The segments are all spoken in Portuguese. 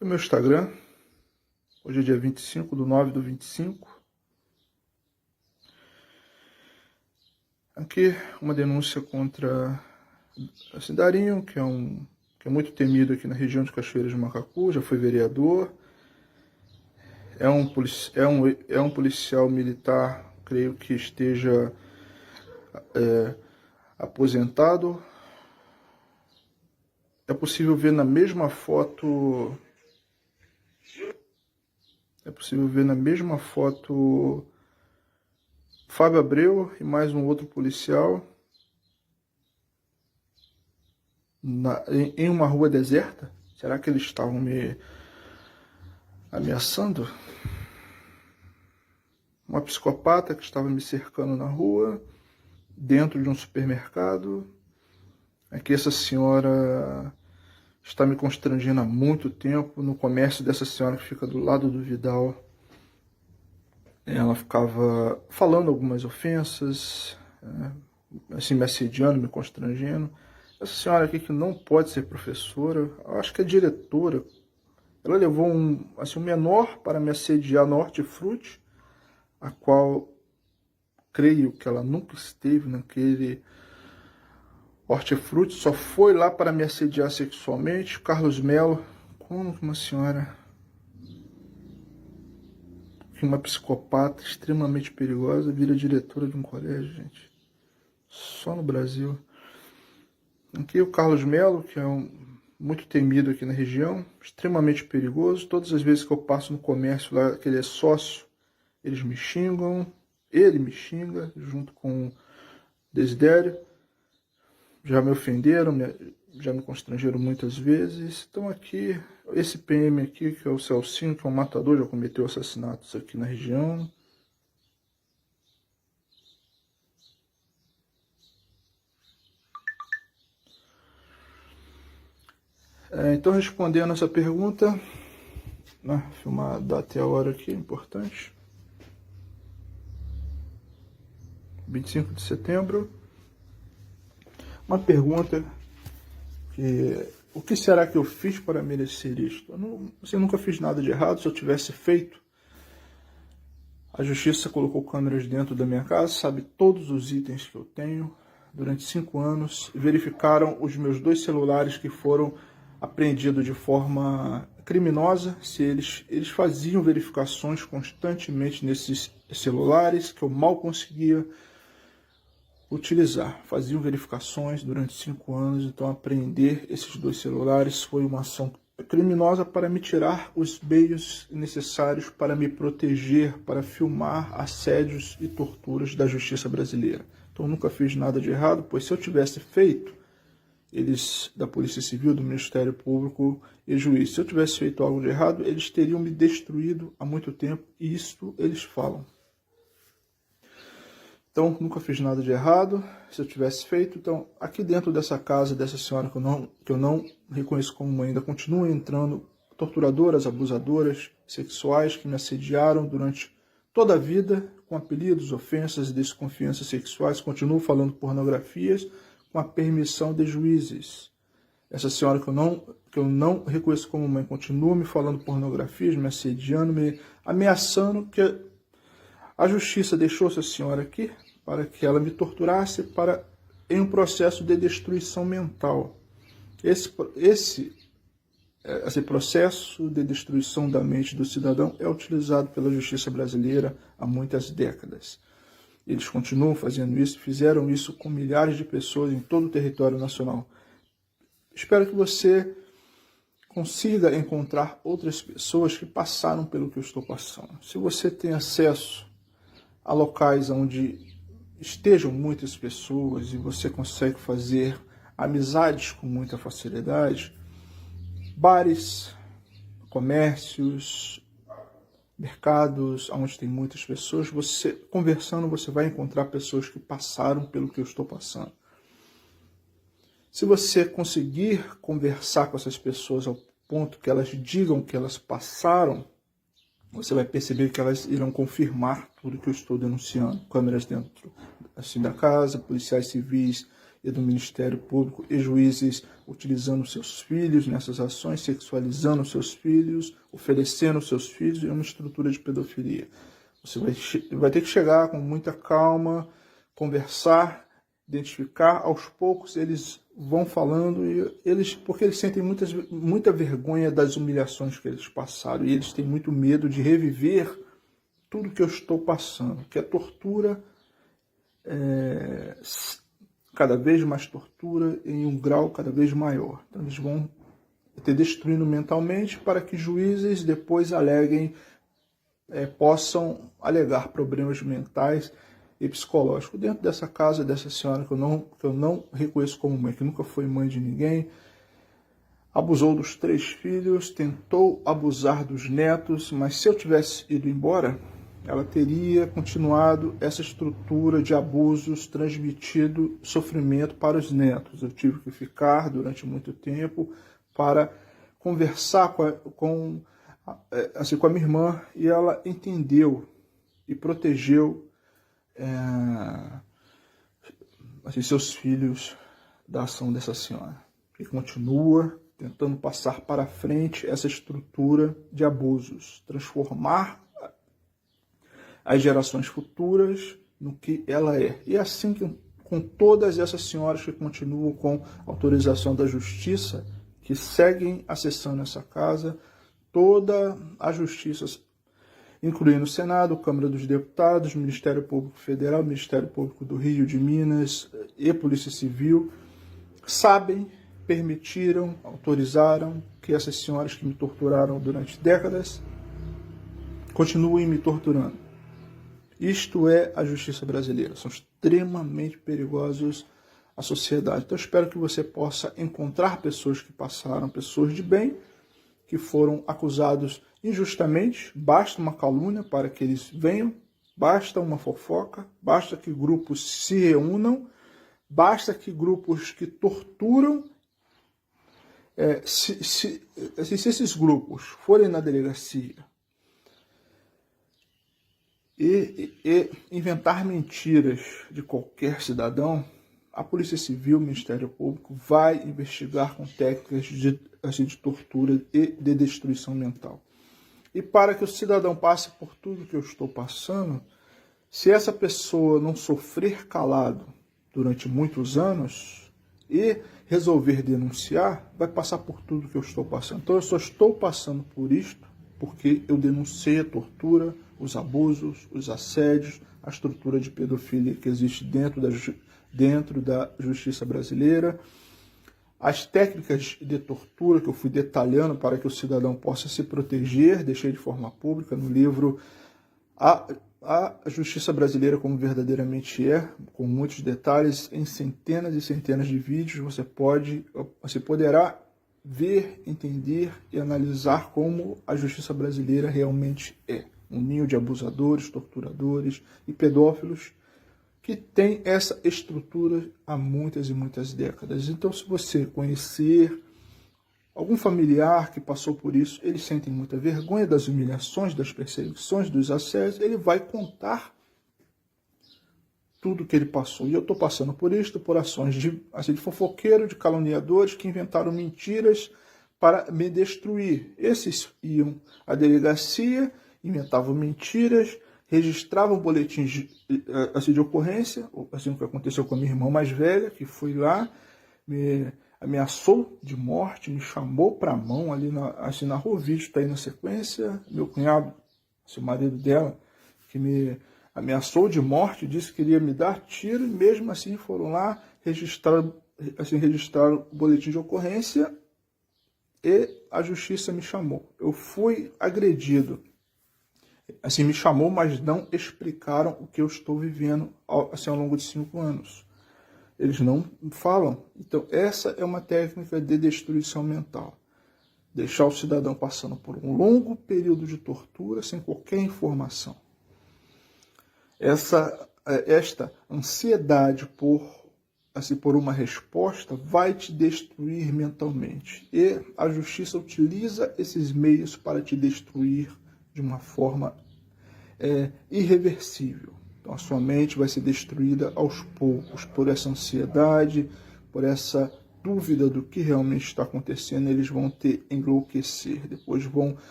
no meu Instagram. Hoje é dia 25/9/25. Aqui uma denúncia contra esse Darinho, que é muito temido aqui na região de Cachoeiras do Macacu, já foi vereador. É um policial militar, creio que esteja aposentado. É possível ver na mesma foto Fábio Abreu e mais um outro policial em uma rua deserta. Será que eles estavam me ameaçando? Uma psicopata que estava me cercando na rua, dentro de um supermercado. Aqui essa senhora está me constrangendo há muito tempo. No comércio dessa senhora que fica do lado do Vidal, ela ficava falando algumas ofensas, assim, me assediando, me constrangendo. Essa senhora aqui, que não pode ser professora, eu acho que é diretora, ela levou um menor para me assediar no Hortifruti, a qual creio que ela nunca esteve naquele Hortifruti, só foi lá para me assediar sexualmente. Carlos Melo, como que uma senhora, que uma psicopata extremamente perigosa, vira diretora de um colégio, gente? Só no Brasil. Aqui o Carlos Melo, que é muito temido aqui na região, extremamente perigoso. Todas as vezes que eu passo no comércio lá, que ele é sócio, eles me xingam, ele me xinga, junto com o Desidério. Já me ofenderam, já me constrangeram muitas vezes. Então aqui, esse PM aqui, que é o Celcinho, que é um matador, já cometeu assassinatos aqui na região. Então, respondendo essa pergunta, né, filmar a data e a hora aqui, importante. 25 de setembro. Uma pergunta que... O que será que eu fiz para merecer isto? Eu nunca fiz nada de errado. Se eu tivesse feito, a justiça colocou câmeras dentro da minha casa, sabe todos os itens que eu tenho durante 5 anos, verificaram os meus 2 celulares que foram apreendidos de forma criminosa. Se eles faziam verificações constantemente nesses celulares, que eu mal conseguia utilizar. Faziam verificações durante 5 anos, então apreender esses 2 celulares foi uma ação criminosa para me tirar os meios necessários para me proteger, para filmar assédios e torturas da justiça brasileira. Então nunca fiz nada de errado, pois se eu tivesse feito, eles da Polícia Civil, do Ministério Público e juiz, se eu tivesse feito algo de errado, eles teriam me destruído há muito tempo, e isto eles falam. Então, nunca fiz nada de errado. Se eu tivesse feito, então, aqui dentro dessa casa, dessa senhora que eu não reconheço como mãe, ainda continuam entrando torturadoras, abusadoras sexuais que me assediaram durante toda a vida, com apelidos, ofensas e desconfianças sexuais, continuam falando pornografias com a permissão de juízes. Essa senhora que eu não reconheço como mãe continua me falando pornografias, me assediando, me ameaçando, que a justiça deixou essa senhora aqui para que ela me torturasse em um processo de destruição mental. Esse processo de destruição da mente do cidadão é utilizado pela justiça brasileira há muitas décadas. Eles continuam fazendo isso, fizeram isso com milhares de pessoas em todo o território nacional. Espero que você consiga encontrar outras pessoas que passaram pelo que eu estou passando. Se você tem acesso a locais onde estejam muitas pessoas e você consegue fazer amizades com muita facilidade, bares, comércios, mercados onde tem muitas pessoas, você conversando, você vai encontrar pessoas que passaram pelo que eu estou passando. Se você conseguir conversar com essas pessoas ao ponto que elas digam que elas passaram, você vai perceber que elas irão confirmar tudo que eu estou denunciando. Câmeras dentro assim da casa, policiais civis e do Ministério Público, e juízes utilizando seus filhos nessas ações, sexualizando seus filhos, oferecendo seus filhos, é uma estrutura de pedofilia. Você vai ter que chegar com muita calma, conversar, identificar, aos poucos eles vão falando, porque eles sentem muita vergonha das humilhações que eles passaram, e eles têm muito medo de reviver tudo que eu estou passando, que é tortura, cada vez mais tortura, em um grau cada vez maior. Então eles vão te destruindo mentalmente para que juízes depois possam alegar problemas mentais e psicológico. Dentro dessa casa, dessa senhora que eu não reconheço como mãe, que nunca foi mãe de ninguém, abusou dos 3 filhos, tentou abusar dos netos, mas se eu tivesse ido embora, ela teria continuado essa estrutura de abusos, transmitido sofrimento para os netos. Eu tive que ficar durante muito tempo para conversar com a minha irmã, e ela entendeu e protegeu seus filhos da ação dessa senhora, que continua tentando passar para frente essa estrutura de abusos, transformar as gerações futuras no que ela é. E assim com todas essas senhoras que continuam com autorização da justiça, que seguem acessando essa casa, toda a justiça, incluindo o Senado, Câmara dos Deputados, Ministério Público Federal, Ministério Público do Rio, de Minas e Polícia Civil, sabem, permitiram, autorizaram que essas senhoras que me torturaram durante décadas continuem me torturando. Isto é a justiça brasileira. São extremamente perigosos à sociedade. Então eu espero que você possa encontrar pessoas que passaram, pessoas de bem, que foram acusados injustamente. Basta uma calúnia para que eles venham, basta uma fofoca, basta que grupos se reúnam, basta que grupos que torturam, se esses grupos forem na delegacia e inventar mentiras de qualquer cidadão, a Polícia Civil, o Ministério Público, vai investigar com técnicas de tortura e de destruição mental. E para que o cidadão passe por tudo que eu estou passando, se essa pessoa não sofrer calado durante muitos anos e resolver denunciar, vai passar por tudo que eu estou passando. Então eu só estou passando por isto porque eu denunciei a tortura, os abusos, os assédios, a estrutura de pedofilia que existe dentro da justiça brasileira, as técnicas de tortura que eu fui detalhando para que o cidadão possa se proteger, deixei de forma pública no livro A Justiça Brasileira Como Verdadeiramente É, com muitos detalhes, em centenas e centenas de vídeos. Você poderá ver, entender e analisar como a justiça brasileira realmente é. Um ninho de abusadores, torturadores e pedófilos que tem essa estrutura há muitas e muitas décadas. Então, se você conhecer algum familiar que passou por isso, eles sentem muita vergonha das humilhações, das perseguições, dos assédios, ele vai contar tudo que ele passou. E eu estou passando por isto, por ações de fofoqueiro, de caluniadores que inventaram mentiras para me destruir. Esses iam à delegacia, inventavam mentiras, registravam boletins de ocorrência, assim o que aconteceu com a minha irmã mais velha, que foi lá, me ameaçou de morte, me chamou para a mão ali na rua, o vídeo está aí na sequência. Meu cunhado, o marido dela, que me ameaçou de morte, disse que iria me dar tiro, e mesmo assim foram lá, registraram o boletim de ocorrência e a justiça me chamou. Eu fui agredido. Me chamou, mas não explicaram o que eu estou vivendo ao longo de 5 anos. Eles não falam. Então, essa é uma técnica de destruição mental. Deixar o cidadão passando por um longo período de tortura sem qualquer informação. Esta ansiedade por uma resposta vai te destruir mentalmente. E a justiça utiliza esses meios para te destruir de uma forma irreversível. Então a sua mente vai ser destruída aos poucos por essa ansiedade, por essa dúvida do que realmente está acontecendo. Eles vão te enlouquecer.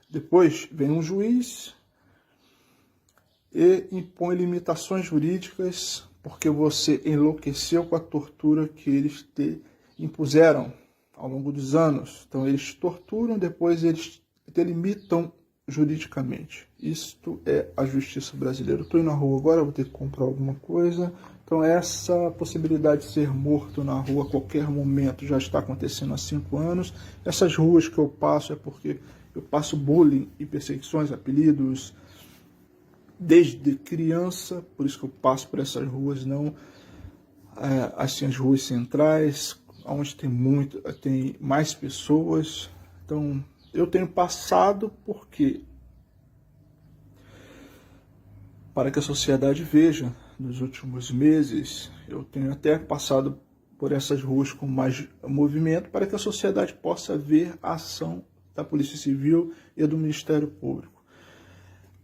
Depois vem um juiz e impõe limitações jurídicas porque você enlouqueceu com a tortura que eles te impuseram ao longo dos anos. Então eles torturam, depois eles te limitam juridicamente. Isto é a justiça brasileira. Estou indo na rua agora, vou ter que comprar alguma coisa. Então essa possibilidade de ser morto na rua a qualquer momento já está acontecendo há 5 anos. Essas ruas que eu passo é porque eu passo bullying e perseguições, apelidos, desde criança, por isso que eu passo por essas ruas, não assim as ruas centrais, onde tem mais pessoas. Então eu tenho passado porque para que a sociedade veja, nos últimos meses, eu tenho até passado por essas ruas com mais movimento para que a sociedade possa ver a ação da Polícia Civil e do Ministério Público.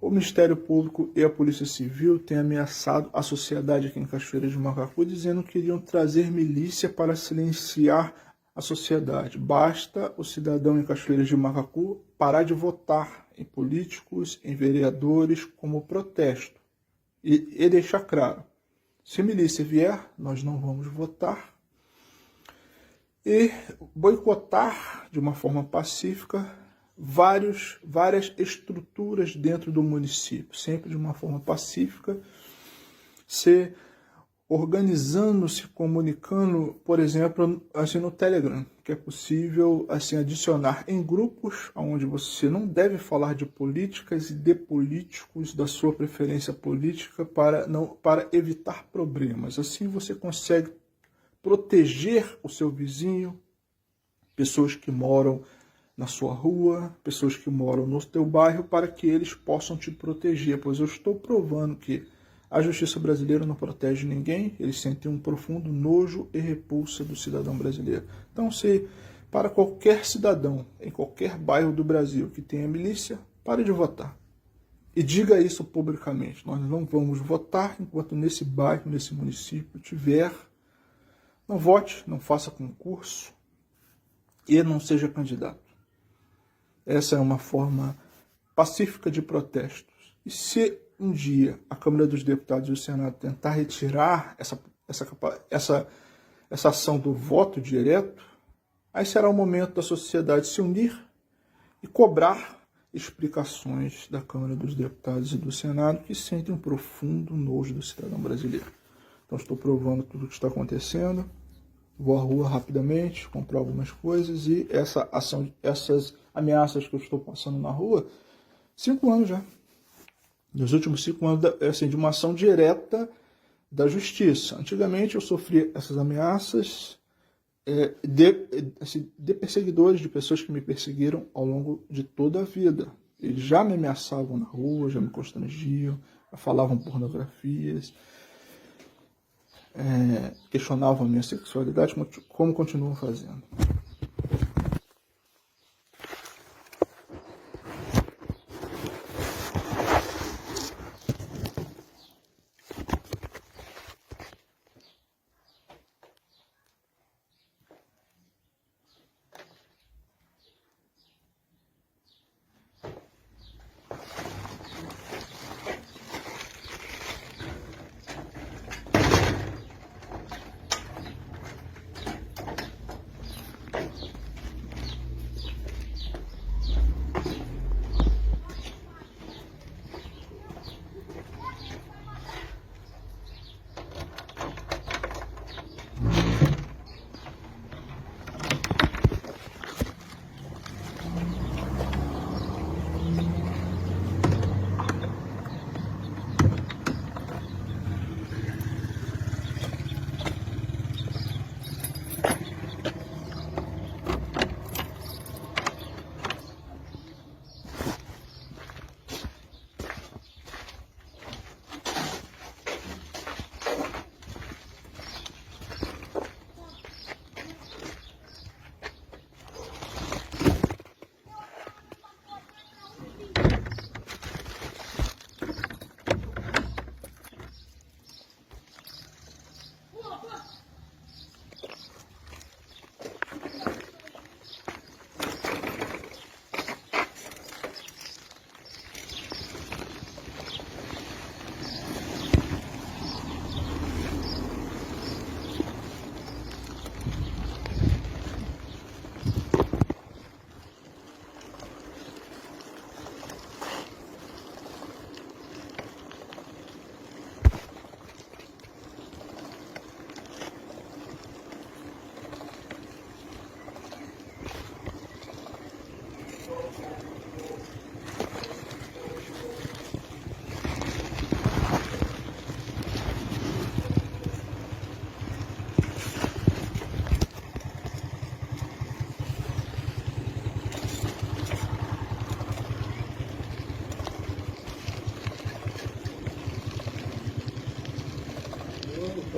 O Ministério Público e a Polícia Civil têm ameaçado a sociedade aqui em Cachoeira de Macacu, dizendo que iriam trazer milícia para silenciar a sociedade. Basta o cidadão em Cachoeira de Macacu parar de votar em políticos, em vereadores, como protesto. E deixar claro, se a milícia vier, nós não vamos votar. E boicotar de uma forma pacífica várias estruturas dentro do município, sempre de uma forma pacífica, se organizando, se comunicando, por exemplo, assim no Telegram, que é possível assim adicionar em grupos onde você não deve falar de políticas e de políticos da sua preferência política para evitar problemas. Assim você consegue proteger o seu vizinho, pessoas que moram na sua rua, pessoas que moram no teu bairro, para que eles possam te proteger, pois eu estou provando que a justiça brasileira não protege ninguém, eles sentem um profundo nojo e repulsa do cidadão brasileiro. Então, se para qualquer cidadão, em qualquer bairro do Brasil que tenha milícia, pare de votar. E diga isso publicamente. Nós não vamos votar enquanto nesse bairro, nesse município tiver. Não vote, não faça concurso e não seja candidato. Essa é uma forma pacífica de protestos. E se um dia a Câmara dos Deputados e o Senado tentar retirar essa ação do voto direto, aí será o momento da sociedade se unir e cobrar explicações da Câmara dos Deputados e do Senado, que sentem um profundo nojo do cidadão brasileiro. Então estou provando tudo o que está acontecendo. Vou à rua rapidamente, comprar algumas coisas e essas ameaças que eu estou passando na rua, 5 anos já. Nos últimos 5 anos, assim, de uma ação direta da justiça. Antigamente eu sofria essas ameaças de perseguidores, de pessoas que me perseguiram ao longo de toda a vida. Eles já me ameaçavam na rua, já me constrangiam, falavam pornografias, questionavam a minha sexualidade, como continuam fazendo.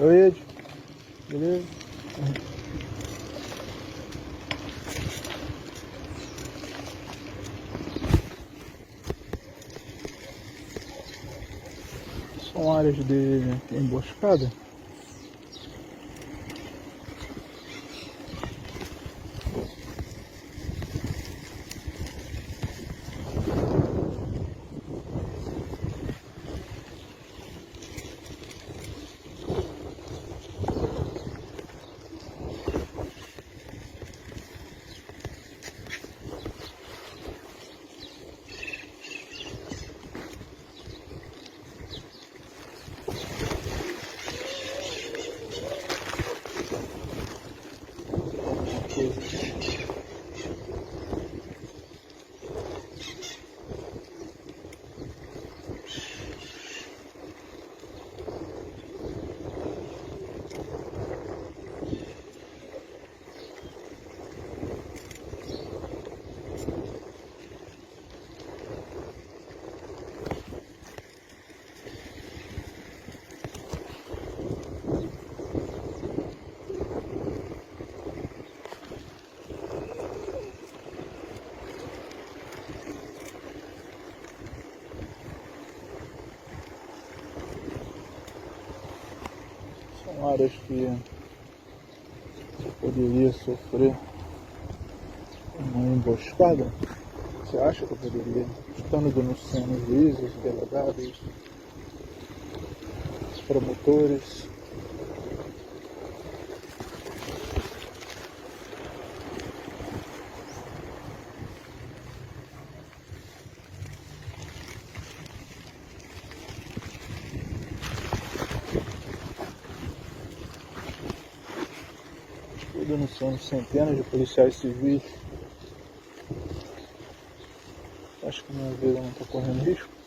Oi, Ed. Beleza? São áreas de emboscada. São áreas que você poderia sofrer uma emboscada. Você acha que eu poderia? Estando denunciando os juízes, os delegados, os promotores. Estou denunciando centenas de policiais civis. Acho que minha vida não está correndo risco.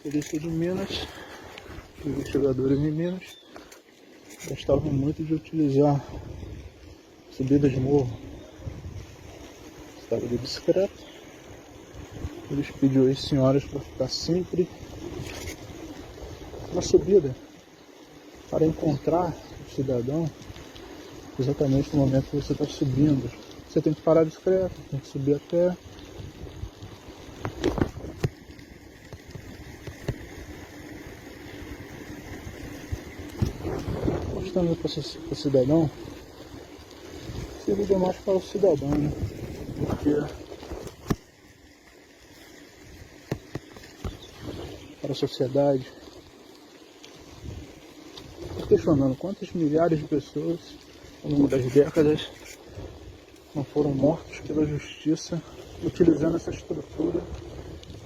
Polícia de Minas, os investigadores em Minas, gostavam muito de utilizar subidas de morro. Estava de bicicleta. Eles pediram às senhoras para ficar sempre na subida, para encontrar o cidadão exatamente no momento que você está subindo. Você tem que parar a bicicleta, tem que subir a pé. Mostrando para o cidadão, se liga mais para o cidadão, né? Porque para a sociedade. Estou questionando quantas milhares de pessoas ao longo das décadas não foram mortos pela justiça utilizando essa estrutura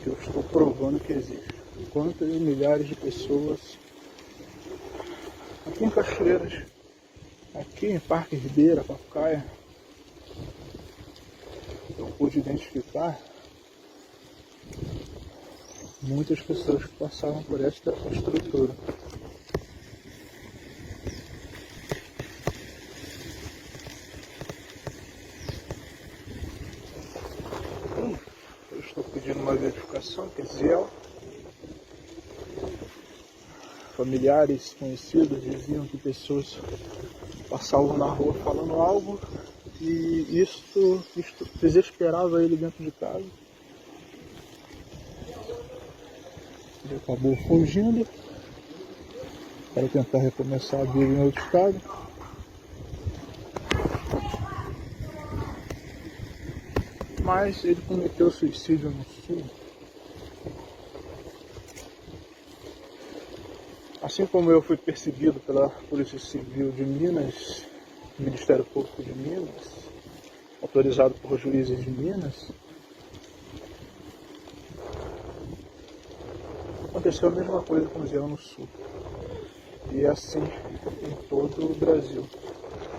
que eu estou provando que existe. Quantas milhares de pessoas aqui em Cachoeiras, aqui em Parque Ribeira, Papucaia, eu pude identificar muitas pessoas que passavam por esta estrutura. Eu estou pedindo uma verificação, que é Ziel. Familiares, conhecidos diziam que pessoas passavam na rua falando algo e isto desesperava ele dentro de casa. Ele acabou fugindo para tentar recomeçar a vida em outro estado. Mas ele cometeu suicídio no Sul. Assim como eu fui perseguido pela Polícia Civil de Minas, Ministério Público de Minas, autorizado por juízes de Minas, aconteceu a mesma coisa com o Zé no Sul. E é assim em todo o Brasil.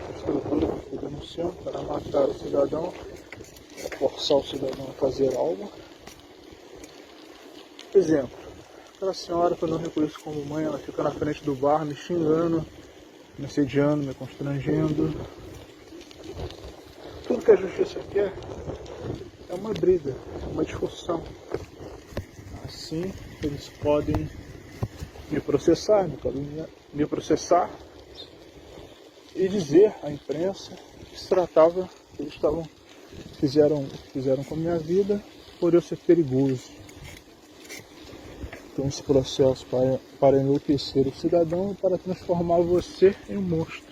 A estrutura que foi denunciando para matar o cidadão, forçar o cidadão a fazer algo. Exemplo, aquela senhora que eu não reconheço como mãe, ela fica na frente do bar me xingando, me assediando, me constrangendo. Tudo que a justiça quer é uma briga, uma discussão. Assim, eles podem me processar, me processar e dizer à imprensa que se tratava, que eles fizeram com a minha vida por eu ser perigoso. Então esse processo para enlouquecer o cidadão e para transformar você em um monstro.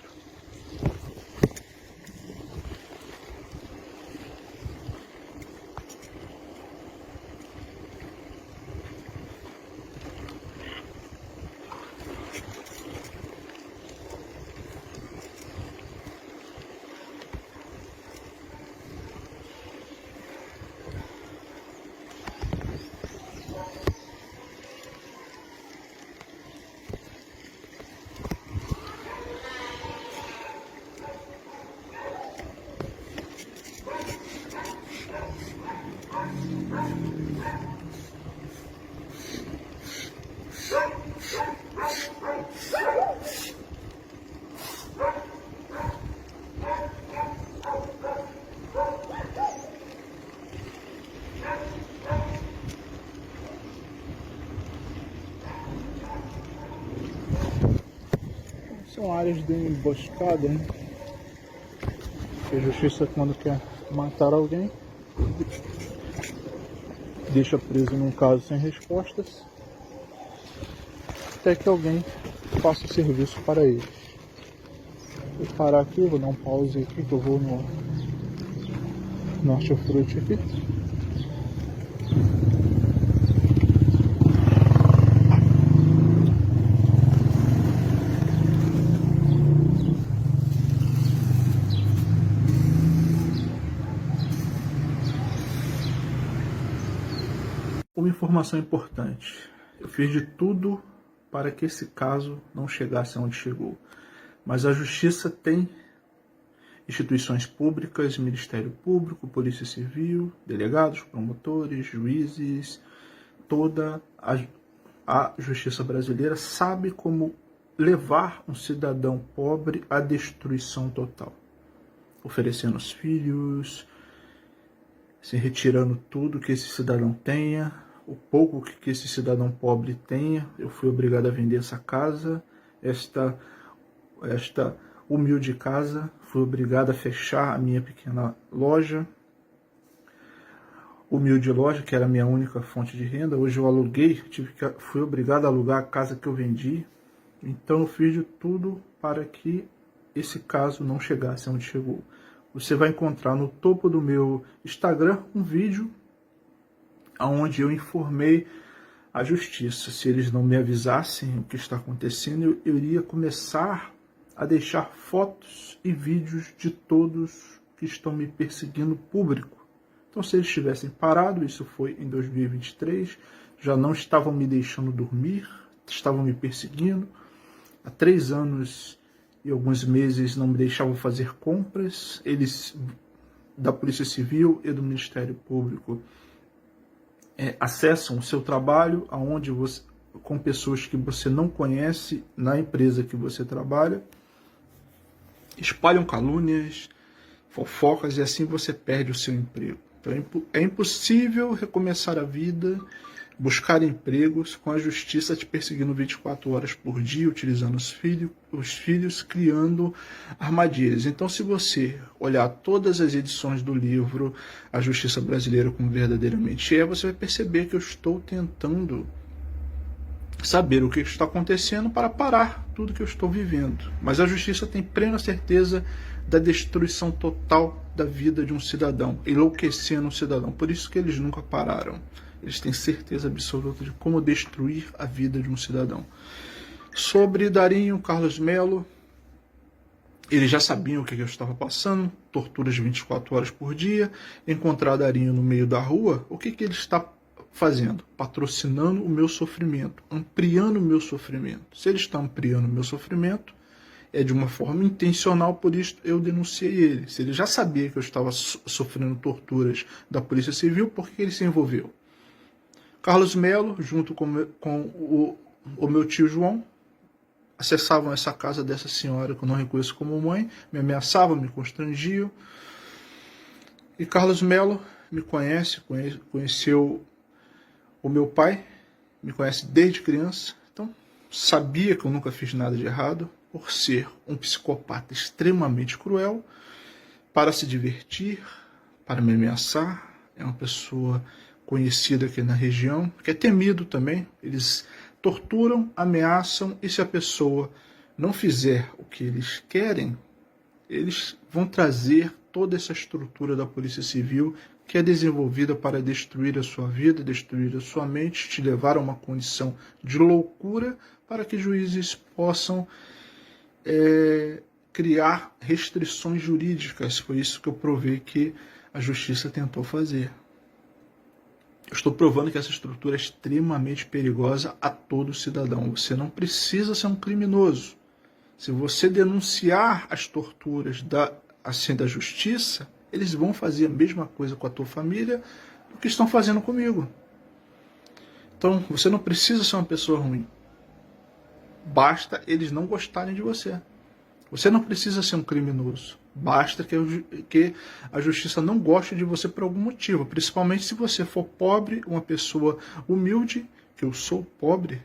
São áreas de emboscada, né? Que a justiça, quando quer matar alguém, deixa preso num caso sem respostas, até que alguém faça o serviço para eles. Vou parar aqui, vou dar um pause aqui, que eu vou no hortifruti aqui. Uma informação importante. Eu fiz de tudo para que esse caso não chegasse aonde chegou. Mas a Justiça tem instituições públicas, Ministério Público, Polícia Civil, delegados, promotores, juízes. Toda a Justiça brasileira sabe como levar um cidadão pobre à destruição total. Oferecendo os filhos, se retirando tudo que esse cidadão tenha, o pouco que esse cidadão pobre tenha. Eu fui obrigado a vender essa casa, esta humilde casa, fui obrigado a fechar a minha pequena loja, humilde loja, que era a minha única fonte de renda. Hoje eu aluguei, fui obrigado a alugar a casa que eu vendi. Então eu fiz de tudo para que esse caso não chegasse onde chegou. Você vai encontrar no topo do meu Instagram um vídeo onde eu informei a justiça. Se eles não me avisassem o que está acontecendo, eu iria começar a deixar fotos e vídeos de todos que estão me perseguindo público. Então, se eles tivessem parado, isso foi em 2023, já não estavam me deixando dormir, estavam me perseguindo. Há 3 anos e alguns meses não me deixavam fazer compras. Eles, da Polícia Civil e do Ministério Público, acessam o seu trabalho aonde você, com pessoas que você não conhece na empresa que você trabalha, espalham calúnias, fofocas e assim você perde o seu emprego. Então é impossível recomeçar a vida buscar empregos, com a justiça te perseguindo 24 horas por dia, utilizando os filhos, criando armadilhas. Então, se você olhar todas as edições do livro A Justiça Brasileira como verdadeiramente é, você vai perceber que eu estou tentando saber o que está acontecendo para parar tudo que eu estou vivendo. Mas a justiça tem plena certeza da destruição total da vida de um cidadão, enlouquecendo um cidadão. Por isso que eles nunca pararam. Eles têm certeza absoluta de como destruir a vida de um cidadão. Sobre Darinho, Carlos Melo, eles já sabiam o que eu estava passando, torturas 24 horas por dia, encontrar Darinho no meio da rua, o que ele está fazendo? Patrocinando o meu sofrimento, ampliando o meu sofrimento. Se ele está ampliando o meu sofrimento, é de uma forma intencional, por isso eu denunciei ele. Se ele já sabia que eu estava sofrendo torturas da Polícia Civil, por que ele se envolveu? Carlos Melo, junto com o meu tio João, acessavam essa casa dessa senhora que eu não reconheço como mãe, me ameaçavam, me constrangiam. E Carlos Melo me conheceu o meu pai, me conhece desde criança, então sabia que eu nunca fiz nada de errado, por ser um psicopata extremamente cruel, para se divertir, para me ameaçar. É uma pessoa conhecida aqui na região, que é temido também. Eles torturam, ameaçam, e se a pessoa não fizer o que eles querem, eles vão trazer toda essa estrutura da Polícia Civil que é desenvolvida para destruir a sua vida, destruir a sua mente, te levar a uma condição de loucura para que juízes possam criar restrições jurídicas. Foi isso que eu provei que a justiça tentou fazer. Eu estou provando que essa estrutura é extremamente perigosa a todo cidadão. Você não precisa ser um criminoso. Se você denunciar as torturas da justiça, eles vão fazer a mesma coisa com a tua família do que estão fazendo comigo. Então, você não precisa ser uma pessoa ruim. Basta eles não gostarem de você. Você não precisa ser um criminoso. Basta que a justiça não goste de você por algum motivo. Principalmente se você for pobre, uma pessoa humilde, que eu sou pobre,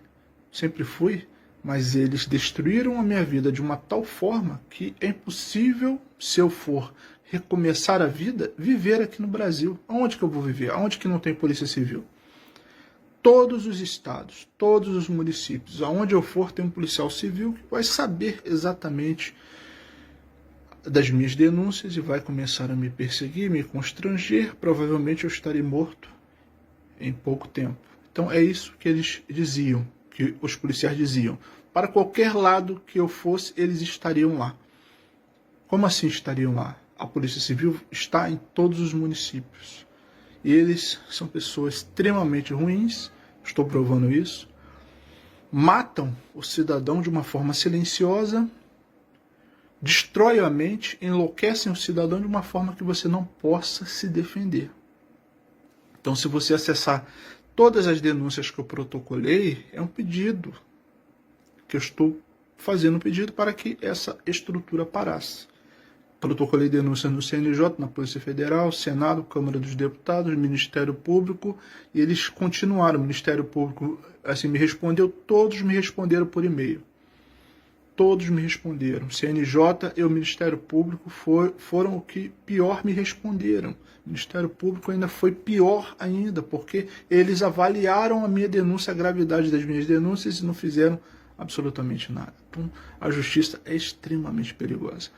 sempre fui, mas eles destruíram a minha vida de uma tal forma que é impossível, se eu for recomeçar a vida, viver aqui no Brasil. Aonde que eu vou viver? Aonde que não tem polícia civil? Todos os estados, todos os municípios, aonde eu for, tem um policial civil que vai saber exatamente das minhas denúncias e vai começar a me perseguir, me constranger. Provavelmente eu estarei morto em pouco tempo. Então é isso que eles diziam, que os policiais diziam. Para qualquer lado que eu fosse, eles estariam lá. Como assim estariam lá? A Polícia Civil está em todos os municípios. E eles são pessoas extremamente ruins, estou provando isso. Matam o cidadão de uma forma silenciosa, destroem a mente, enlouquecem o cidadão de uma forma que você não possa se defender. Então, se você acessar todas as denúncias que eu protocolei, é um pedido que eu estou fazendo um pedido para que essa estrutura parasse. Protocolei denúncias no CNJ, na Polícia Federal, Senado, Câmara dos Deputados, Ministério Público, e eles continuaram. O Ministério Público assim me respondeu, todos me responderam por e-mail. Todos me responderam. CNJ e o Ministério Público foram o que pior me responderam. O Ministério Público ainda foi pior ainda, porque eles avaliaram a minha denúncia, a gravidade das minhas denúncias e não fizeram absolutamente nada. Então, a justiça é extremamente perigosa.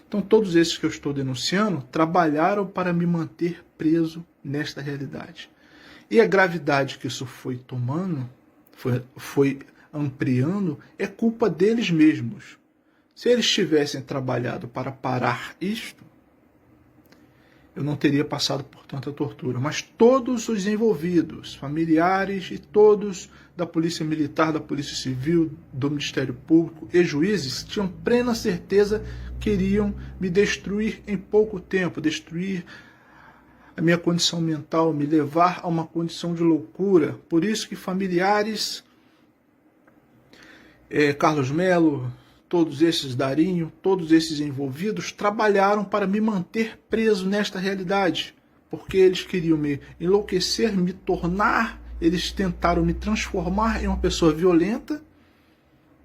Então, todos esses que eu estou denunciando trabalharam para me manter preso nesta realidade. E a gravidade que isso foi tomando, foi ampliando, é culpa deles mesmos. Se eles tivessem trabalhado para parar isto, eu não teria passado por tanta tortura. Mas todos os envolvidos, familiares e todos da Polícia Militar, da Polícia Civil, do Ministério Público e juízes tinham plena certeza que iriam me destruir em pouco tempo, destruir a minha condição mental, me levar a uma condição de loucura. Por isso que familiares, Carlos Melo, todos esses, Darinho, todos esses envolvidos, trabalharam para me manter preso nesta realidade, porque eles queriam me enlouquecer, me tornar eles tentaram me transformar em uma pessoa violenta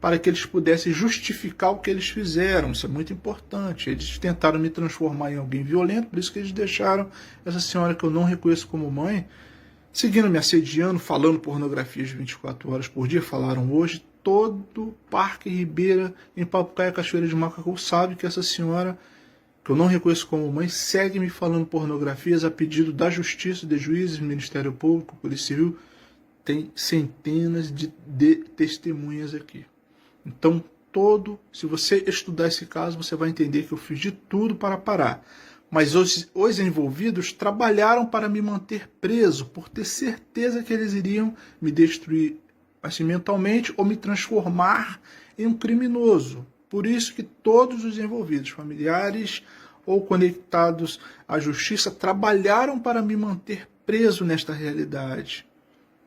para que eles pudessem justificar o que eles fizeram. Isso é muito importante. Eles tentaram me transformar em alguém violento, por isso que eles deixaram essa senhora que eu não reconheço como mãe, seguindo me assediando, falando pornografias 24 horas por dia. Falaram hoje, todo Parque Ribeira, em Papucaia, Cachoeira de Macacu, sabe que essa senhora, que eu não reconheço como mãe, segue me falando pornografias a pedido da Justiça, de juízes, Ministério Público, Polícia Civil. Tem centenas de testemunhas aqui. Então, se você estudar esse caso, você vai entender que eu fiz de tudo para parar. Mas os envolvidos trabalharam para me manter preso, por ter certeza que eles iriam me destruir assim, mentalmente ou me transformar em um criminoso. Por isso que todos os envolvidos, familiares ou conectados à justiça, trabalharam para me manter preso nesta realidade.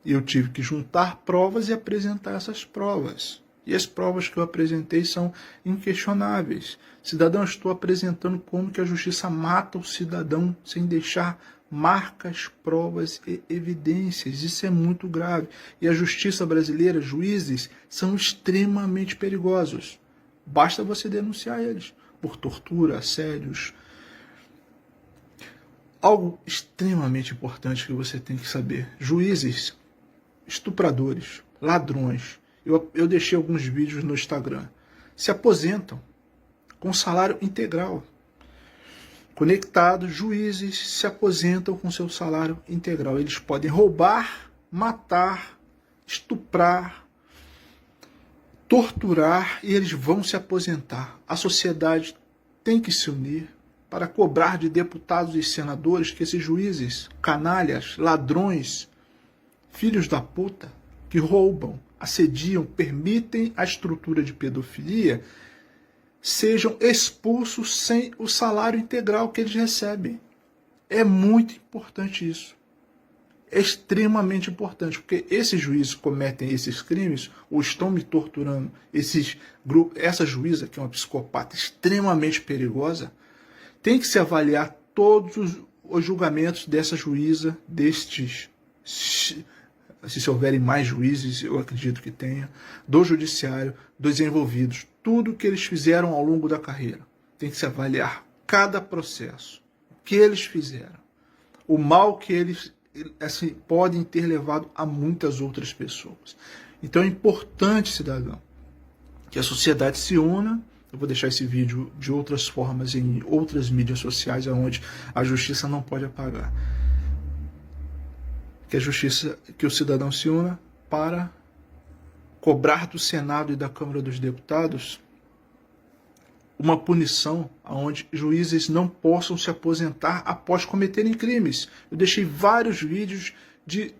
E eu tive que juntar provas e apresentar essas provas. E as provas que eu apresentei são inquestionáveis. Cidadão, estou apresentando como que a justiça mata o cidadão sem deixar marcas, provas e evidências. Isso é muito grave. E a justiça brasileira, juízes, são extremamente perigosos. Basta você denunciar eles por tortura, assédios. Algo extremamente importante que você tem que saber. Juízes, estupradores, ladrões, eu deixei alguns vídeos no Instagram, se aposentam com salário integral. Conectados, juízes se aposentam com seu salário integral. Eles podem roubar, matar, estuprar, torturar e eles vão se aposentar. A sociedade tem que se unir para cobrar de deputados e senadores que esses juízes, canalhas, ladrões, filhos da puta, que roubam, assediam, permitem a estrutura de pedofilia, sejam expulsos sem o salário integral que eles recebem. É muito importante isso. É extremamente importante, porque esses juízes cometem esses crimes, ou estão me torturando, essa juíza, que é uma psicopata extremamente perigosa, tem que se avaliar todos os julgamentos dessa juíza, se houverem mais juízes, eu acredito que tenha, do judiciário, dos envolvidos, tudo que eles fizeram ao longo da carreira. Tem que se avaliar cada processo, o que eles fizeram, o mal que eles assim, podem ter levado a muitas outras pessoas. Então é importante, cidadão, que a sociedade se una. Eu vou deixar esse vídeo de outras formas em outras mídias sociais, onde a justiça não pode apagar. Que o cidadão se una para cobrar do Senado e da Câmara dos Deputados uma punição onde juízes não possam se aposentar após cometerem crimes. Eu deixei vários vídeos de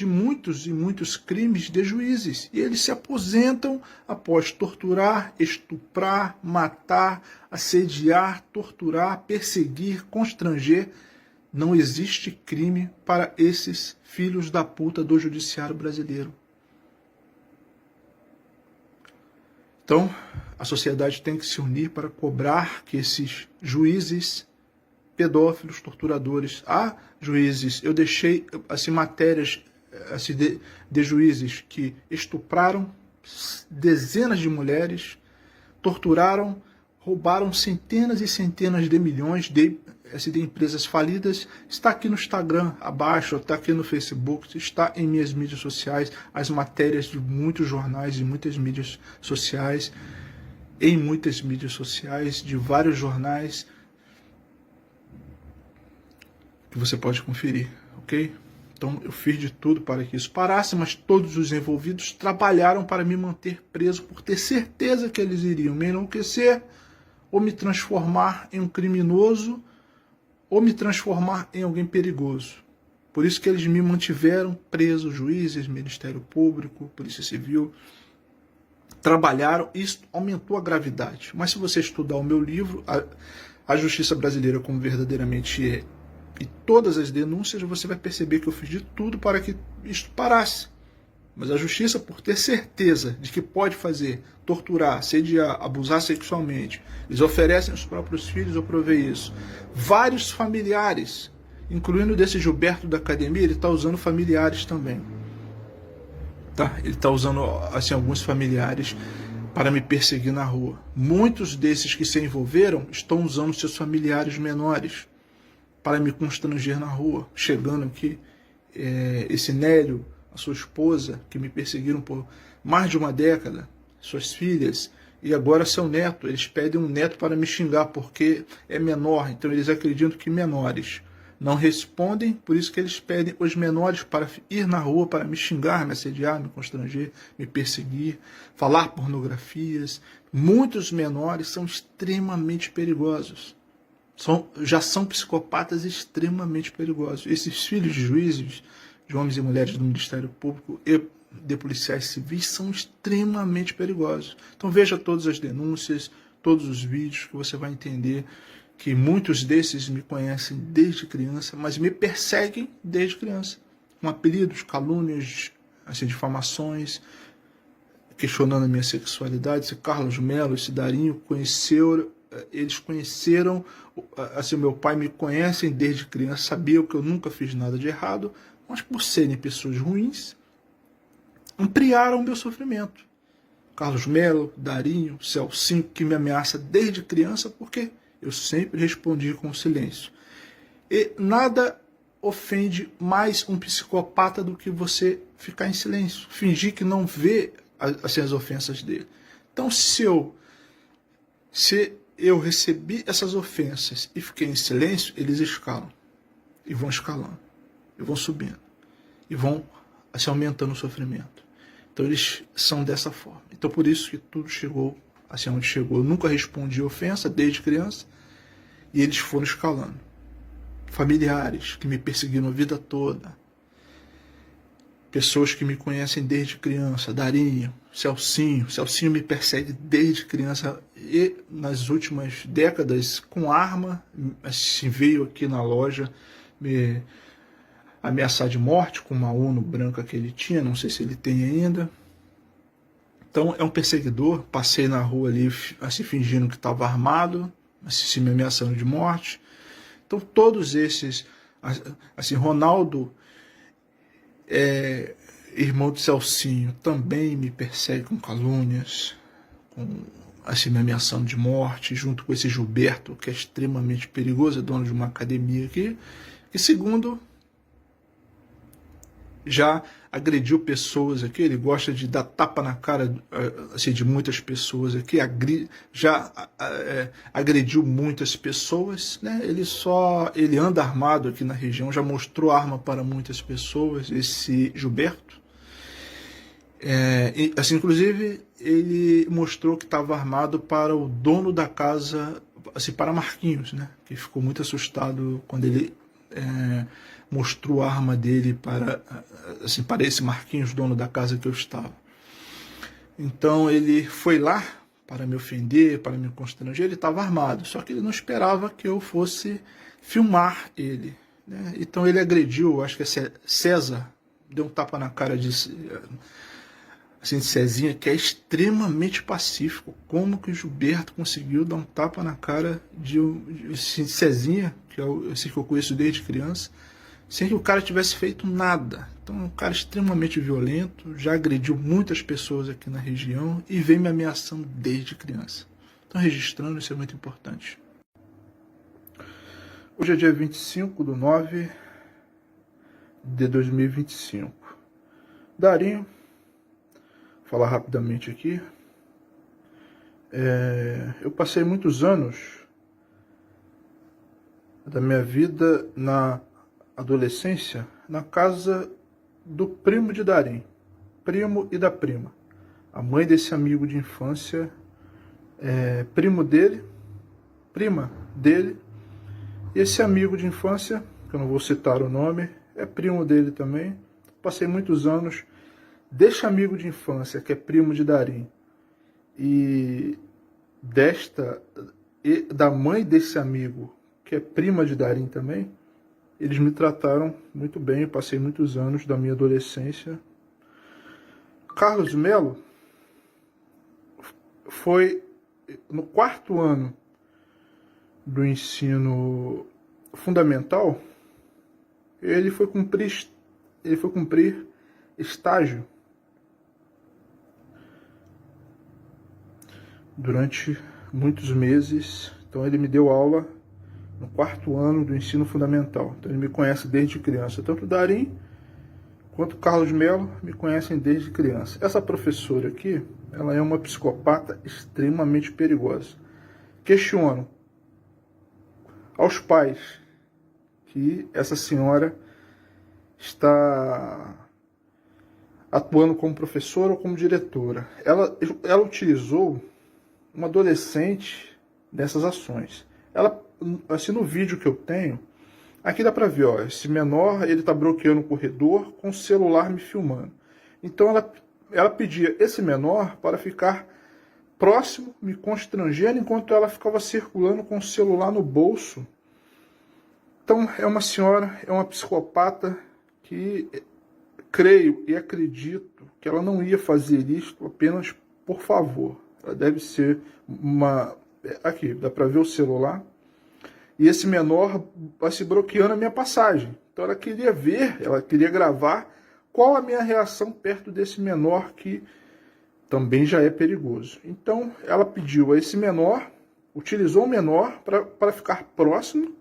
muitos e muitos crimes de juízes. E eles se aposentam após torturar, estuprar, matar, assediar, torturar, perseguir, constranger. Não existe crime para esses filhos da puta do judiciário brasileiro. Então, a sociedade tem que se unir para cobrar que esses juízes pedófilos, torturadores, juízes, eu deixei assim, matérias assim, de juízes que estupraram dezenas de mulheres, torturaram, roubaram centenas e centenas de milhões de empresas falidas. Está aqui no Instagram abaixo, está aqui no Facebook, está em minhas mídias sociais, as matérias de muitos jornais e muitas mídias sociais, de vários jornais, que você pode conferir, ok? Então eu fiz de tudo para que isso parasse, mas todos os envolvidos trabalharam para me manter preso, por ter certeza que eles iriam me enlouquecer, ou me transformar em um criminoso, ou me transformar em alguém perigoso. Por isso que eles me mantiveram preso, juízes, Ministério Público, Polícia Civil, trabalharam, isso aumentou a gravidade. Mas se você estudar o meu livro, a Justiça Brasileira como verdadeiramente é, e todas as denúncias, você vai perceber que eu fiz de tudo para que isto parasse. Mas a justiça, por ter certeza de que pode fazer, torturar, assediar, abusar sexualmente, eles oferecem os próprios filhos, eu provei isso. Vários familiares incluindo desse Gilberto da academia, ele está usando familiares também. Tá? Ele está usando assim, alguns familiares para me perseguir na rua. Muitos desses que se envolveram estão usando seus familiares menores para me constranger na rua. Chegando aqui, esse Nélio, a sua esposa, que me perseguiram por mais de uma década, suas filhas, e agora seu neto. Eles pedem um neto para me xingar porque é menor, então eles acreditam que menores não respondem, por isso que eles pedem os menores para ir na rua para me xingar, me assediar, me constranger, me perseguir, falar pornografias. Muitos menores são extremamente perigosos. Já são psicopatas extremamente perigosos. Esses filhos de juízes, de homens e mulheres do Ministério Público e de policiais civis são extremamente perigosos. Então veja todas as denúncias, todos os vídeos, que você vai entender que muitos desses me conhecem desde criança, mas me perseguem desde criança, com apelidos, calúnias, assim, difamações, questionando a minha sexualidade. Esse Carlos Melo, esse Darinho, eles conheceram, assim, meu pai me conhecem desde criança, sabiam que eu nunca fiz nada de errado, mas por serem pessoas ruins, ampliaram o meu sofrimento. Carlos Melo, Darinho, Celcinho, que me ameaça desde criança, porque eu sempre respondi com silêncio. E nada ofende mais um psicopata do que você ficar em silêncio, fingir que não vê assim, as ofensas dele. Então, se eu recebi essas ofensas e fiquei em silêncio, eles escalam. E vão escalando. E vão subindo. E vão assim, aumentando o sofrimento. Então, eles são dessa forma. Então, por isso que tudo chegou assim onde chegou. Eu nunca respondi ofensa desde criança. E eles foram escalando. Familiares que me perseguiram a vida toda. Pessoas que me conhecem desde criança. Darinho, Celcinho. Celcinho me persegue desde criança. E nas últimas décadas, com arma, assim, veio aqui na loja me ameaçar de morte com uma Uno branca que ele tinha. Não sei se ele tem ainda. Então é um perseguidor. Passei na rua ali assim, fingindo que estava armado, assim, me ameaçando de morte. Então todos esses, assim, Ronaldo, irmão de Celcinho, também me persegue com calúnias, assim, me ameaçando de morte, junto com esse Gilberto, que é extremamente perigoso, é dono de uma academia aqui, e segundo, já agrediu pessoas aqui, ele gosta de dar tapa na cara assim, de muitas pessoas aqui, já agrediu muitas pessoas, né? Ele anda armado aqui na região, já mostrou arma para muitas pessoas, esse Gilberto. Assim, inclusive, ele mostrou que estava armado para o dono da casa, assim, para Marquinhos, né? Que ficou muito assustado quando ele mostrou a arma dele para esse Marquinhos, dono da casa que eu estava. Então ele foi lá para me ofender, para me constranger. Ele estava armado, só que ele não esperava que eu fosse filmar ele, né? Então ele agrediu, acho que é César, deu um tapa na cara de Cezinha, que é extremamente pacífico. Como que o Gilberto conseguiu dar um tapa na cara de Cezinha, que é esse que eu conheço desde criança, sem que o cara tivesse feito nada? Então é um cara extremamente violento, já agrediu muitas pessoas aqui na região e vem me ameaçando desde criança. Então, registrando, isso é muito importante. Hoje é dia 25/9/2025. Darinho, vou falar rapidamente aqui. Eu passei muitos anos da minha vida na adolescência na casa do primo de Darim, primo e da prima. A mãe desse amigo de infância primo dele, prima dele, e esse amigo de infância, que eu não vou citar o nome, é primo dele também. Passei muitos anos deste amigo de infância, que é primo de Darim, e da mãe desse amigo, que é prima de Darim também. Eles me trataram muito bem, eu passei muitos anos da minha adolescência. Carlos Melo foi no 4º ano do ensino fundamental, ele foi cumprir estágio durante muitos meses. Então ele me deu aula no 4º ano do ensino fundamental. Então ele me conhece desde criança. Tanto o Darim quanto o Carlos Melo me conhecem desde criança. Essa professora aqui, ela é uma psicopata extremamente perigosa. Questiono aos pais que essa senhora está atuando como professora ou como diretora. Ela utilizou um adolescente nessas ações. Ela, assim, no vídeo que eu tenho, aqui dá para ver, ó, esse menor, ele está bloqueando o corredor com o celular me filmando. Então ela pedia esse menor para ficar próximo, me constrangendo, enquanto ela ficava circulando com o celular no bolso. Então é uma senhora, é uma psicopata que creio e acredito que ela não ia fazer isto apenas por favor. Ela deve ser uma... Aqui, dá para ver o celular. E esse menor vai se bloqueando a minha passagem. Então ela queria ver, ela queria gravar qual a minha reação perto desse menor que também já é perigoso. Então ela pediu a esse menor, utilizou o menor para ficar próximo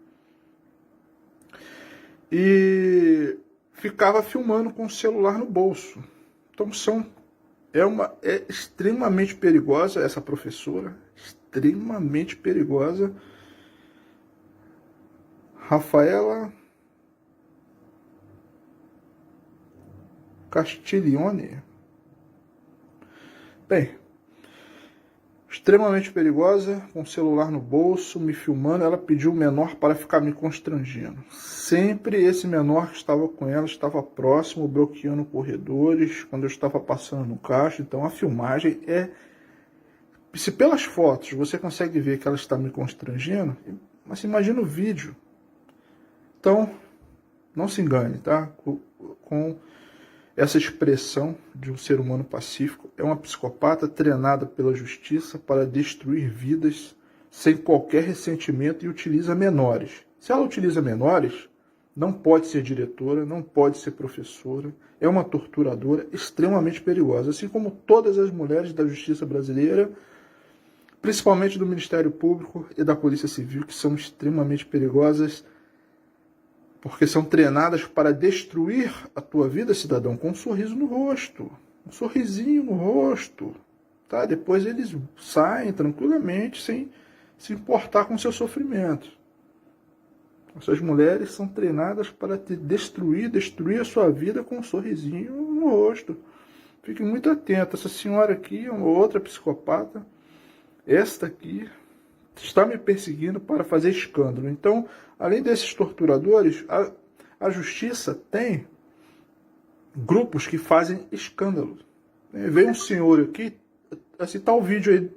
e ficava filmando com o celular no bolso. Então é extremamente perigosa essa professora, extremamente perigosa. Rafaela Castiglione. Bem, extremamente perigosa, com o celular no bolso, me filmando. Ela pediu o menor para ficar me constrangendo. Sempre esse menor que estava com ela estava próximo, bloqueando corredores, quando eu estava passando no caixa. Então a filmagem é... Se pelas fotos você consegue ver que ela está me constrangendo, mas imagina o vídeo. Então, não se engane, tá? Com essa expressão de um ser humano pacífico. É uma psicopata treinada pela justiça para destruir vidas sem qualquer ressentimento e utiliza menores. Se ela utiliza menores, não pode ser diretora, não pode ser professora. É uma torturadora extremamente perigosa. Assim como todas as mulheres da justiça brasileira, principalmente do Ministério Público e da Polícia Civil, que são extremamente perigosas, porque são treinadas para destruir a tua vida, cidadão, com um sorriso no rosto. Um sorrisinho no rosto. Tá? Depois eles saem tranquilamente, sem se importar com o seu sofrimento. Essas mulheres são treinadas para te destruir a sua vida com um sorrisinho no rosto. Fique muito atento. Essa senhora aqui é uma outra psicopata. Esta aqui está me perseguindo para fazer escândalo. Então, além desses torturadores, a justiça tem grupos que fazem escândalos. Veio um senhor aqui, assim, tá o vídeo aí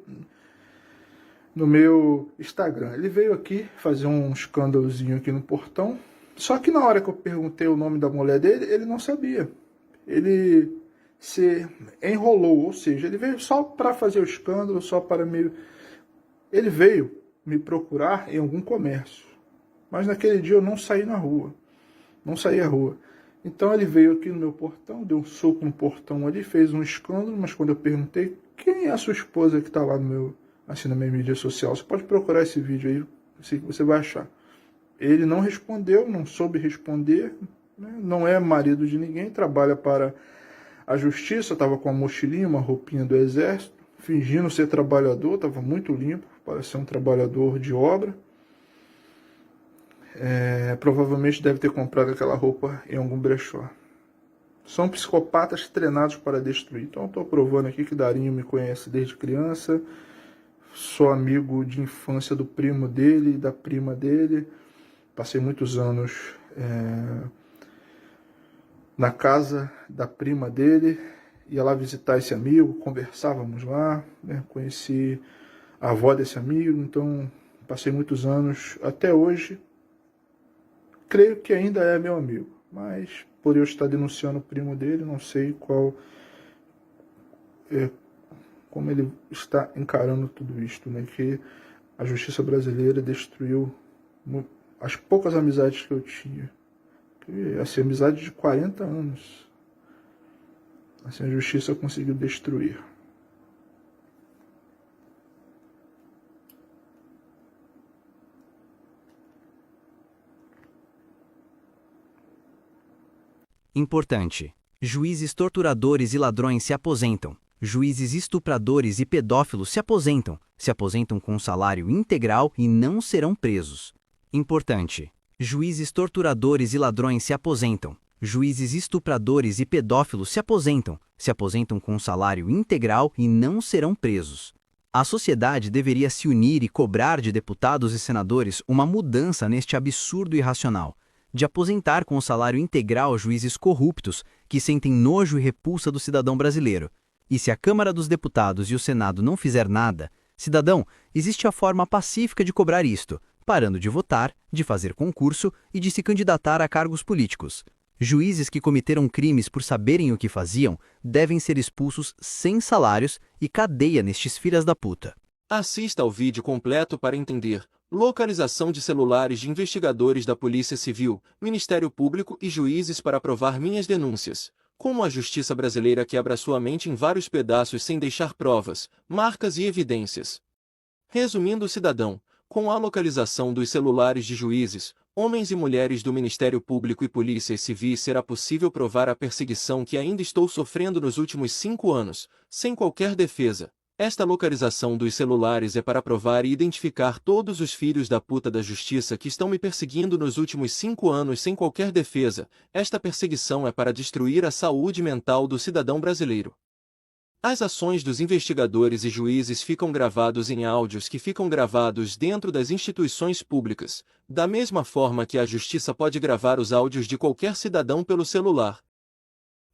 no meu Instagram. Ele veio aqui fazer um escândalozinho aqui no portão. Só que na hora que eu perguntei o nome da mulher dele, ele não sabia. Ele se enrolou, ou seja, ele veio só para fazer o escândalo, só para me... Ele veio me procurar em algum comércio. Mas naquele dia eu não saí na rua. Não saí à rua. Então ele veio aqui no meu portão, deu um soco no portão ali, fez um escândalo, mas quando eu perguntei, quem é a sua esposa que está lá no meu, assim, na minha mídia social? Você pode procurar esse vídeo aí, você vai achar. Ele não respondeu, não soube responder, né? Não é marido de ninguém, trabalha para a justiça, estava com uma mochilinha, uma roupinha do exército, fingindo ser trabalhador, estava muito limpo, parecia um trabalhador de obra. Provavelmente deve ter comprado aquela roupa em algum brechó. São psicopatas treinados para destruir. Então estou provando aqui que Darinho me conhece desde criança. Sou amigo de infância do primo dele e da prima dele. Passei muitos anos na casa da prima dele. Ia lá visitar esse amigo, conversávamos lá, né? Conheci a avó desse amigo. Então passei muitos anos, até hoje. Creio que ainda é meu amigo, mas por eu estar denunciando o primo dele, não sei como ele está encarando tudo isto, né? Que a justiça brasileira destruiu as poucas amizades que eu tinha. E, assim, amizade de 40 anos. Assim, a justiça conseguiu destruir. Importante. Juízes torturadores e ladrões se aposentam. Juízes estupradores e pedófilos se aposentam com salário integral e não serão presos. Importante. Juízes torturadores e ladrões se aposentam. Juízes estupradores e pedófilos se aposentam com salário integral e não serão presos. A sociedade deveria se unir e cobrar de deputados e senadores uma mudança neste absurdo irracional, de aposentar com salário integral juízes corruptos que sentem nojo e repulsa do cidadão brasileiro. E se a Câmara dos Deputados e o Senado não fizer nada, cidadão, existe a forma pacífica de cobrar isto, parando de votar, de fazer concurso e de se candidatar a cargos políticos. Juízes que cometeram crimes por saberem o que faziam devem ser expulsos sem salários e cadeia nestes filhas da puta. Assista ao vídeo completo para entender. Localização de celulares de investigadores da Polícia Civil, Ministério Público e juízes para provar minhas denúncias. Como a justiça brasileira quebra sua mente em vários pedaços sem deixar provas, marcas e evidências. Resumindo, cidadão, com a localização dos celulares de juízes, homens e mulheres do Ministério Público e polícias civis será possível provar a perseguição que ainda estou sofrendo nos últimos 5 anos, sem qualquer defesa. Esta localização dos celulares é para provar e identificar todos os filhos da puta da justiça que estão me perseguindo nos últimos 5 anos sem qualquer defesa. Esta perseguição é para destruir a saúde mental do cidadão brasileiro. As ações dos investigadores e juízes ficam gravados em áudios que ficam gravados dentro das instituições públicas, da mesma forma que a justiça pode gravar os áudios de qualquer cidadão pelo celular.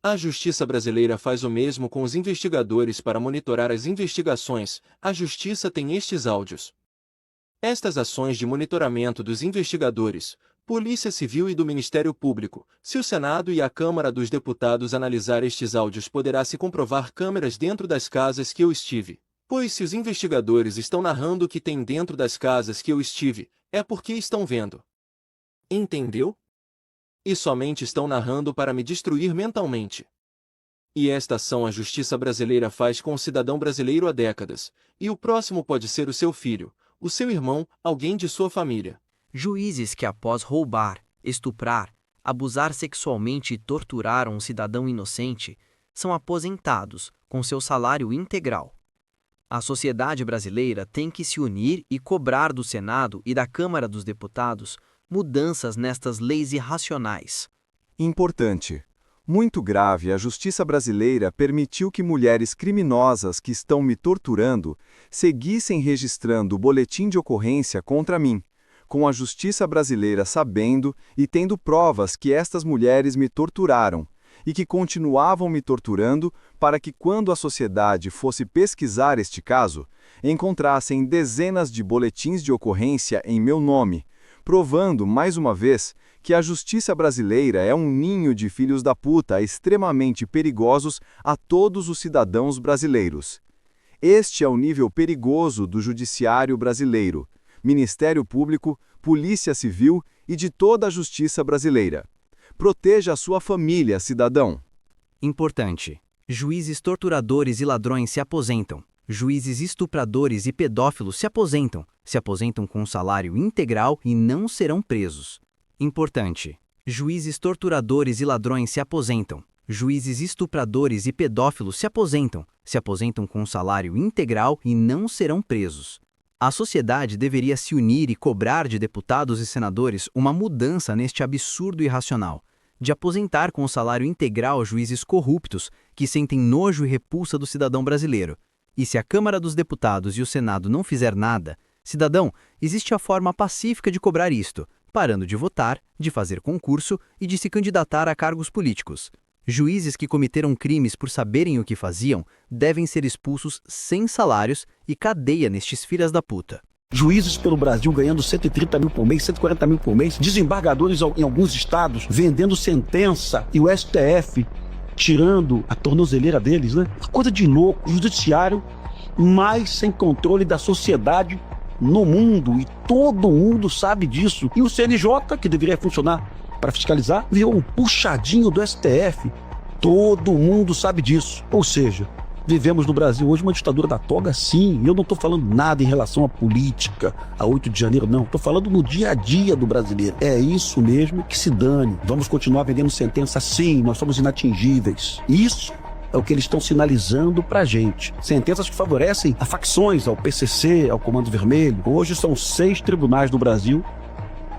A justiça brasileira faz o mesmo com os investigadores para monitorar as investigações. A justiça tem estes áudios. Estas ações de monitoramento dos investigadores, Polícia Civil e do Ministério Público, se o Senado e a Câmara dos Deputados analisar estes áudios, poderá se comprovar câmeras dentro das casas que eu estive. Pois se os investigadores estão narrando o que tem dentro das casas que eu estive, é porque estão vendo. Entendeu? E somente estão narrando para me destruir mentalmente. E esta ação a justiça brasileira faz com o cidadão brasileiro há décadas, e o próximo pode ser o seu filho, o seu irmão, alguém de sua família. Juízes que após roubar, estuprar, abusar sexualmente e torturar um cidadão inocente são aposentados com seu salário integral. A sociedade brasileira tem que se unir e cobrar do Senado e da Câmara dos Deputados mudanças nestas leis irracionais. Importante. Muito grave, a justiça brasileira permitiu que mulheres criminosas que estão me torturando seguissem registrando o boletim de ocorrência contra mim, com a justiça brasileira sabendo e tendo provas que estas mulheres me torturaram e que continuavam me torturando para que, quando a sociedade fosse pesquisar este caso, encontrassem dezenas de boletins de ocorrência em meu nome, provando, mais uma vez, que a justiça brasileira é um ninho de filhos da puta extremamente perigosos a todos os cidadãos brasileiros. Este é o nível perigoso do judiciário brasileiro, Ministério Público, Polícia Civil e de toda a justiça brasileira. Proteja a sua família, cidadão. Importante. Juízes torturadores e ladrões se aposentam. Juízes estupradores e pedófilos se aposentam com salário integral e não serão presos. Importante. Juízes torturadores e ladrões se aposentam. Juízes estupradores e pedófilos se aposentam com salário integral e não serão presos. A sociedade deveria se unir e cobrar de deputados e senadores uma mudança neste absurdo irracional, de aposentar com salário integral juízes corruptos que sentem nojo e repulsa do cidadão brasileiro. E se a Câmara dos Deputados e o Senado não fizer nada, cidadão, existe a forma pacífica de cobrar isto, parando de votar, de fazer concurso e de se candidatar a cargos políticos. Juízes que cometeram crimes por saberem o que faziam devem ser expulsos sem salários e cadeia nestes filhas da puta. Juízes pelo Brasil ganhando 130 mil por mês, 140 mil por mês, desembargadores em alguns estados vendendo sentença e o STF tirando a tornozeleira deles, né? Coisa de louco, judiciário mais sem controle da sociedade no mundo, e todo mundo sabe disso. E o CNJ, que deveria funcionar para fiscalizar, virou um puxadinho do STF. Todo mundo sabe disso. Ou seja, vivemos no Brasil hoje uma ditadura da toga, sim. Eu não estou falando nada em relação à política, a 8 de janeiro, não. Estou falando no dia a dia do brasileiro. É isso mesmo, que se dane. Vamos continuar vendendo sentença, sim. Nós somos inatingíveis. Isso é o que eles estão sinalizando pra gente. Sentenças que favorecem a facções, ao PCC, ao Comando Vermelho. Hoje são 6 tribunais no Brasil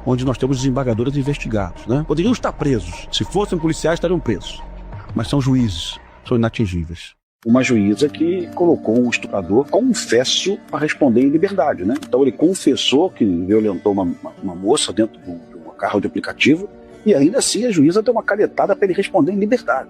onde nós temos desembargadores investigados, né? Poderiam estar presos. Se fossem policiais, estariam presos. Mas são juízes, são inatingíveis. Uma juíza que colocou um estuprador, confesso, para responder em liberdade, né? Então ele confessou que violentou uma moça dentro de um carro de aplicativo e ainda assim a juíza deu uma canetada para ele responder em liberdade.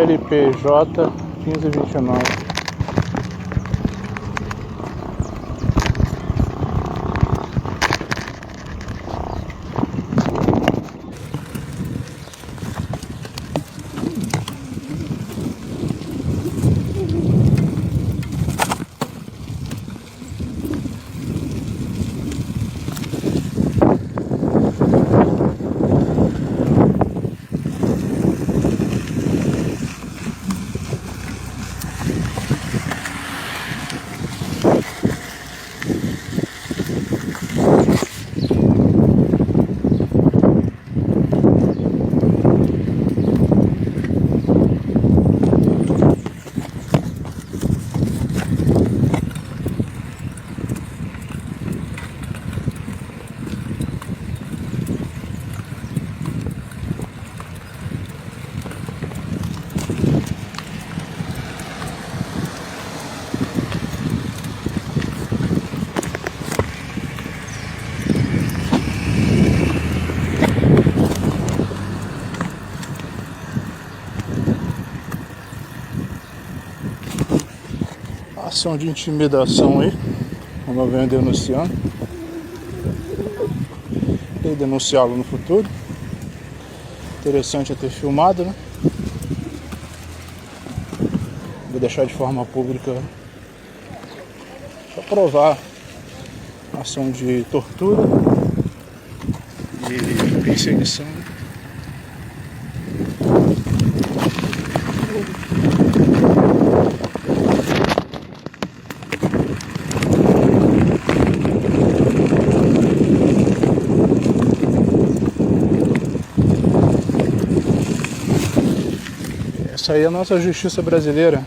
LPJ 1529. Ação de intimidação aí, como eu venho denunciando. E denunciá-lo no futuro. Interessante é ter filmado, né? Vou deixar de forma pública para provar ação de tortura e perseguição. Essa aí é a nossa justiça brasileira.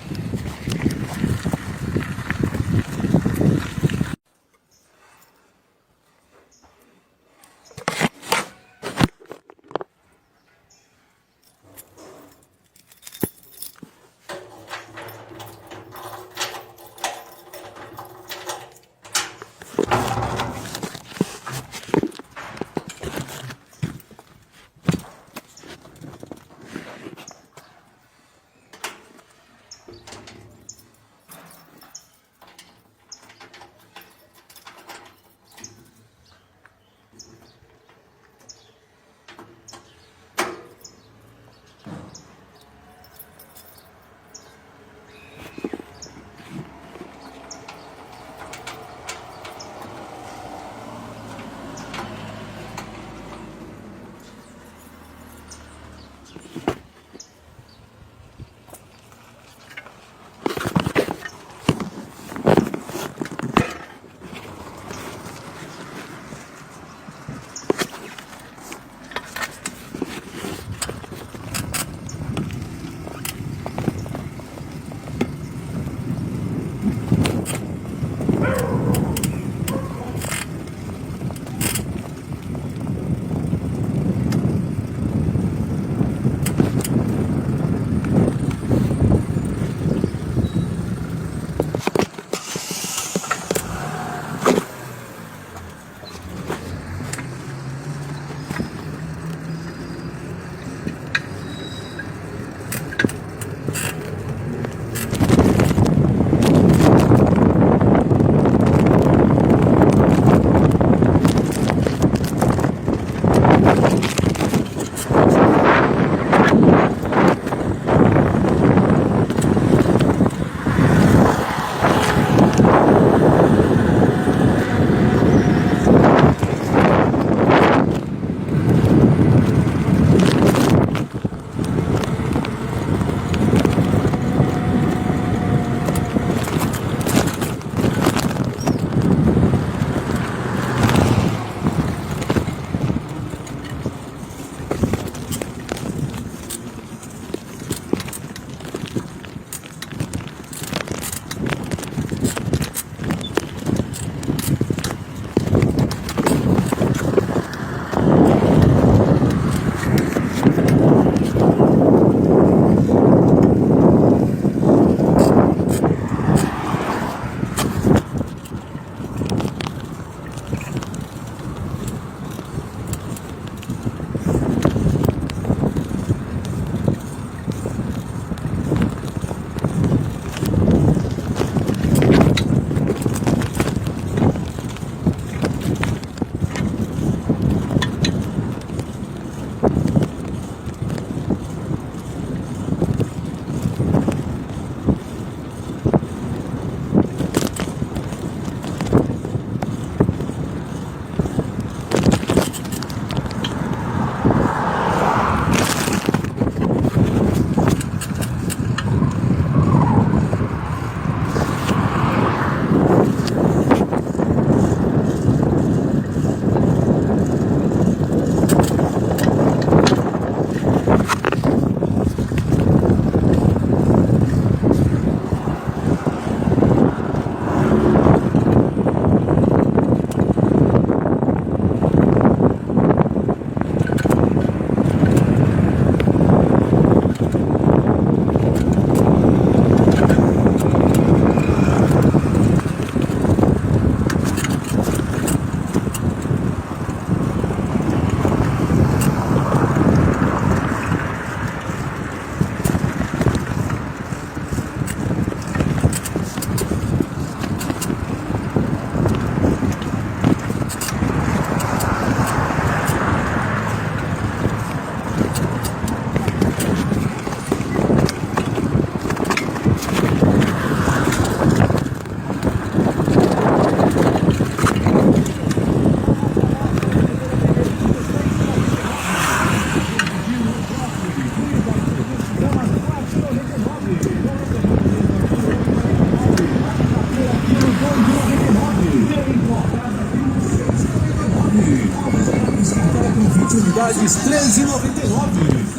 13,99.